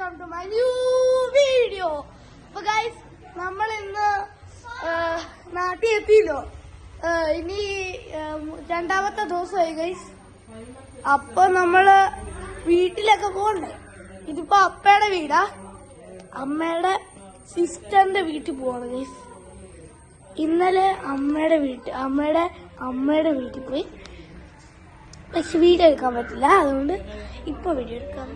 Welcome to my new video. അപ്പൊ guys, നമ്മൾ ഇന്ന് നാട്ടിൽ എത്തിയല്ലോ. ഇനി രണ്ടാമത്തെ ദിവസമായി ഗൈസ്. അപ്പൊ നമ്മള് വീട്ടിലൊക്കെ പോകണ്ടേ. ഇതിപ്പോ അപ്പയുടെ വീടാ. അമ്മയുടെ സിസ്റ്ററിന്റെ വീട്ടിൽ പോവാണ് ഗൈസ്. ഇന്നലെ അമ്മയുടെ വീട്ടിൽ പോയി. പക്ഷെ വീഡിയോ എടുക്കാൻ പറ്റില്ല, അതുകൊണ്ട് ഇപ്പൊ വീഡിയോ എടുക്കാം.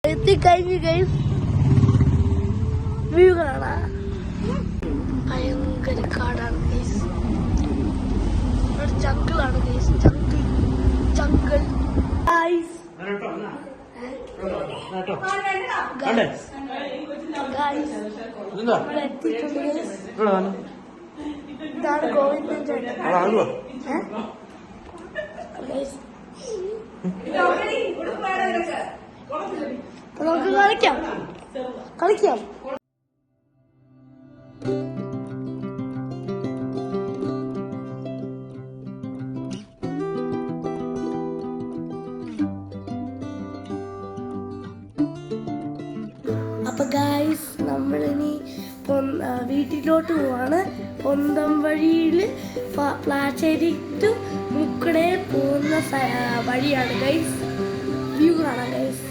എത്തിക്കഴിഞ്ഞ് ഗൈസ്, വ്യൂ കാണാ. ഭയങ്കര കാടാണ് ഗൈസ്. ജംഗിളാണ് ഗൈസ്. Jungle guys. ഇതാണ് ഗോവിന്ദൻ ചേട്ടൻ. നമുക്ക് കളിക്കാം. അപ്പൊ ഗായ്സ്, നമ്മളിനി വീട്ടിലോട്ട് പോവാണ്. പൊന്തം വഴിയില് പ്ലാശ്ശേരി ടു മുക്കടേ പോകുന്ന വഴിയാണ് ഗൈസ്. വ്യൂ കാണാം ഗൈസ്.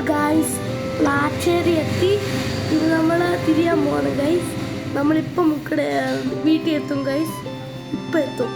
ഗൈസ്, പ്ലാശ്ശേരി എത്തി. ഇത് നമ്മള് തിരിയാൻ പോവാണ് ഗൈസ്. നമ്മളിപ്പം വീട്ടിൽ എത്തും ഗൈസ്. ഇപ്പം എത്തും.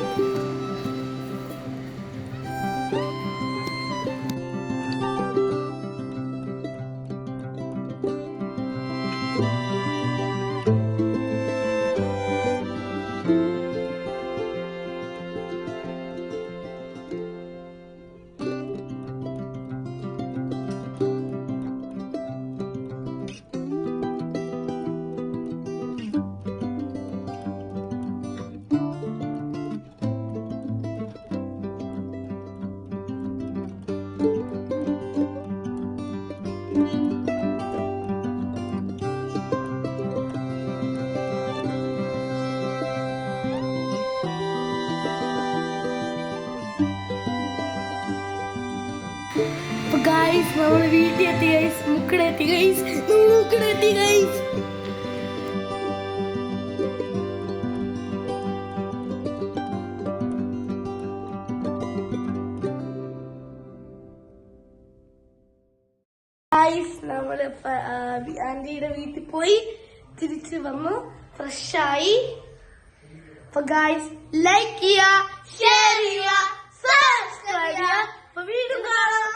ഗൈസ്, നമ്മള് വീട്ടിൽ എത്തി ഗൈസ്. മുക്കടെത്തി ഗൈസ്. നമ്മള് ആന്റിയുടെ വീട്ടിൽ പോയി തിരിച്ച് വന്നു, ഫ്രഷായി. അപ്പൊ ഗൈസ്, ലൈക്ക് ചെയ്യുക, ഷെയർ ചെയ്യുക, സബ്സ്ക്രൈബ് ചെയ്യുക. അപ്പൊ വീണ്ടും കാണാം.